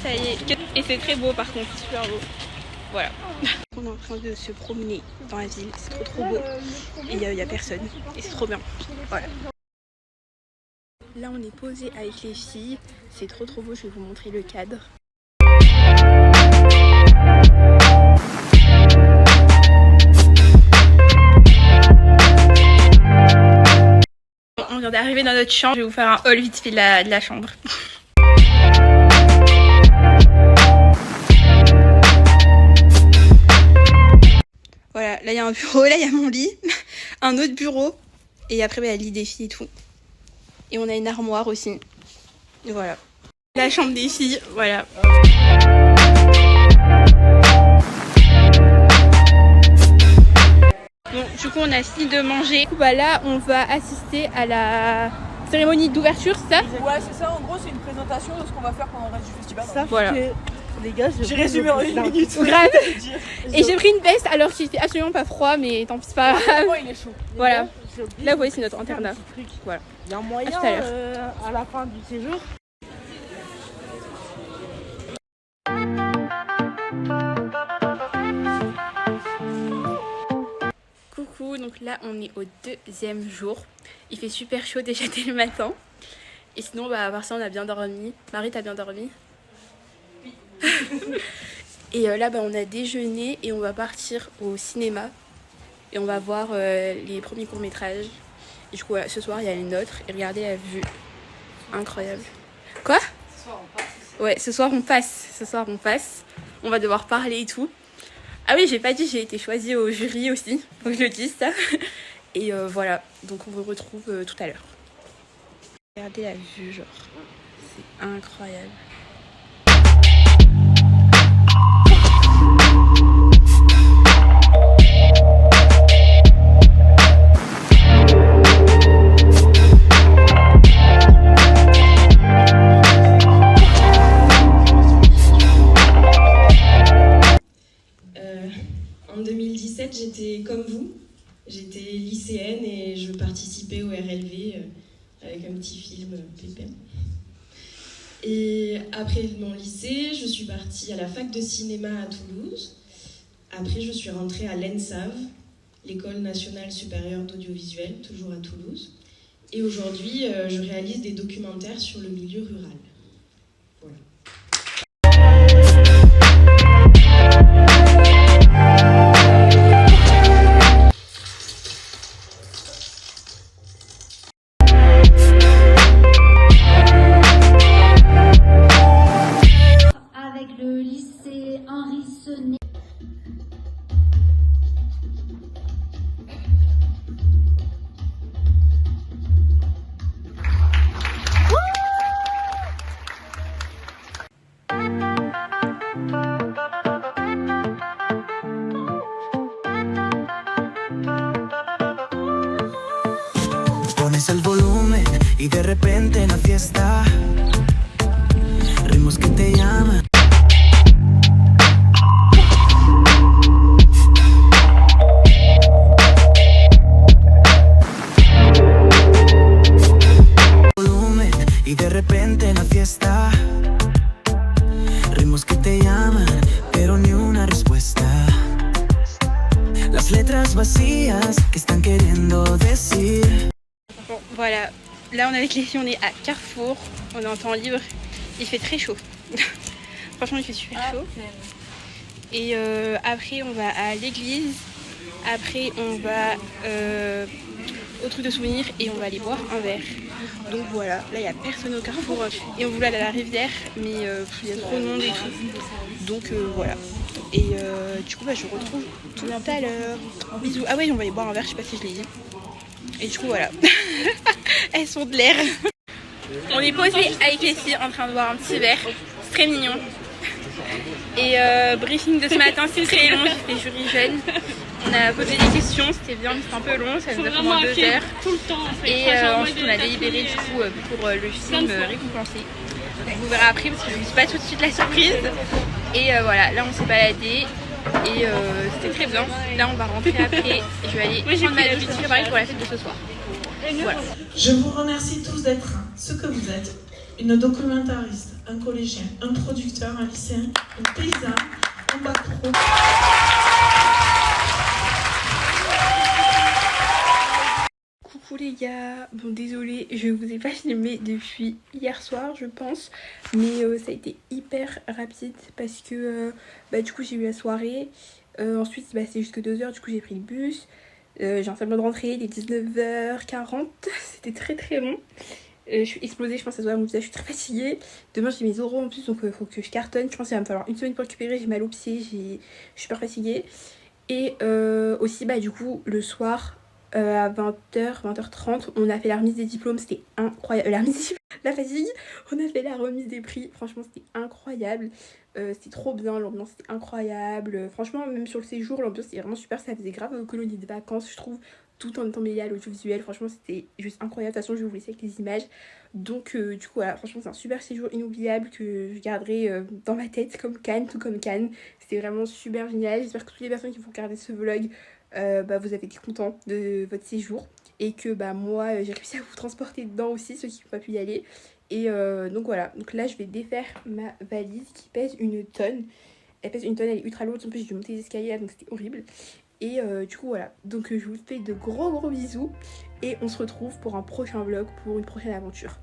ça y est. Et c'est très beau par contre, super beau. Voilà. On est en train de se promener dans la ville, c'est trop beau. Et il n'y a personne. Et c'est trop bien. Voilà. Là on est posé avec les filles. C'est trop beau, je vais vous montrer le cadre. On vient d'arriver dans notre chambre. Je vais vous faire un haul vite fait de la chambre. Voilà, là il y a un bureau, là il y a mon lit, un autre bureau, et après il y a le lit des filles et tout. Et on a une armoire aussi. Et voilà. La chambre des filles, voilà. Bon, du coup on a fini de manger. Du coup, bah, là on va assister à la cérémonie d'ouverture, c'est ça? Ouais, c'est ça, en gros c'est une présentation de ce qu'on va faire pendant le reste du festival. Ça, voilà. Les gars, j'ai résumé en 1 minute. Grave. Et j'ai pris une veste alors qu'il fait absolument pas froid, mais tant pis, c'est pas grave. Il est chaud. Voilà. Là, vous voyez, c'est notre internat. Voilà. Il y a un moyen à la fin du séjour. Coucou, donc là, on est au 2e jour. Il fait super chaud déjà dès le matin. Et sinon, bah, à part ça, on a bien dormi. Marie, t'as bien dormi? Et là bah, on a déjeuné et on va partir au cinéma et on va voir les premiers courts-métrages. Et du coup voilà, ce soir il y a les nôtres et regardez la vue, incroyable. Quoi? Ce soir on passe. Ouais, ce soir on passe, on va devoir parler et tout. Ah oui, j'ai pas dit, j'ai été choisie au jury aussi, faut que je le dise ça. Et voilà, donc on vous retrouve tout à l'heure. Regardez la vue, genre c'est incroyable. En 2017, j'étais comme vous, j'étais lycéenne et je participais au RLV avec un petit film pépère. Et après mon lycée, je suis partie à la fac de cinéma à Toulouse. Après, je suis rentrée à l'ENSAV, l'École nationale supérieure d'audiovisuel, toujours à Toulouse. Et aujourd'hui, je réalise des documentaires sur le milieu rural. Voilà. Pones el volumen y de repente en la fiesta ritmos que te llaman. Volumen y de repente en la fiesta ritmos que te llaman, pero ni una respuesta. Las letras vacías que están queriendo decir. Bon, voilà, là on est avec les filles, on est à Carrefour, on est en temps libre, il fait très chaud. Franchement il fait super chaud. Et après on va à l'église, après on va au truc de souvenirs et on va aller boire un verre. Donc voilà, là il n'y a personne au Carrefour et on voulait aller à la rivière mais il y a trop de monde et tout. Donc voilà. Et du coup bah, je vous retrouve tout à l'heure. Bisous. Ah ouais, on va aller boire un verre, je sais pas si je l'ai dit. Et du coup voilà. Elles sont de l'air. On est posé avec les filles en train de boire un petit verre. C'est très mignon. Et briefing de ce matin, c'est très long, j'ai fait jury jeune. On a posé des questions, c'était bien, mais c'était un peu long, ça nous a pris moins 2 heures. Tout le temps, et ensuite on a délibéré du coup pour le film récompensé. Vous verrez après parce que je ne vous dis pas tout de suite la surprise. Et voilà, là on s'est baladé et c'était très bien. Là on va rentrer après et je vais aller prendre ma douche préparée pour la fête de ce soir. Voilà. Je vous remercie tous d'être ce que vous êtes une documentariste, un collégien, un producteur, un lycéen, une paysanne, un bac pro. Coucou les gars, bon désolé, je vous ai pas filmé depuis hier soir je pense, mais ça a été hyper rapide parce que du coup j'ai eu la soirée, ensuite c'est jusque 2h, du coup j'ai pris le bus, j'ai un semblant de rentrée, il est 19h40, c'était très long. Je suis explosée, je pense que ça se voit à mon visage, je suis très fatiguée. Demain j'ai mes oraux en plus donc faut que je cartonne, je pense qu'il va me falloir une semaine pour récupérer, j'ai mal aux pieds, je suis super fatiguée. Et aussi du coup le soir à 20h, 20h30 on a fait la remise des diplômes, c'était incroyable, la remise des diplômes, la fatigue, on a fait la remise des prix, franchement c'était incroyable, c'était trop bien, l'ambiance était incroyable, franchement même sur le séjour l'ambiance c'était vraiment super, ça faisait grave colonie de vacances je trouve, tout en étant mêlé à l'audiovisuel, franchement c'était juste incroyable, de toute façon je vais vous laisser avec les images, donc du coup voilà, franchement c'est un super séjour inoubliable que je garderai dans ma tête comme Cannes, tout comme Cannes. C'était vraiment super génial, j'espère que toutes les personnes qui vont regarder ce vlog vous avez été contents de votre séjour et que moi j'ai réussi à vous transporter dedans aussi, ceux qui n'ont pas pu y aller. Et donc voilà, donc là je vais défaire ma valise qui pèse 1 tonne. Elle pèse 1 tonne, elle est ultra lourde, en plus j'ai dû monter les escaliers là, donc c'était horrible. Et du coup voilà, donc je vous fais de gros bisous et on se retrouve pour un prochain vlog, pour une prochaine aventure.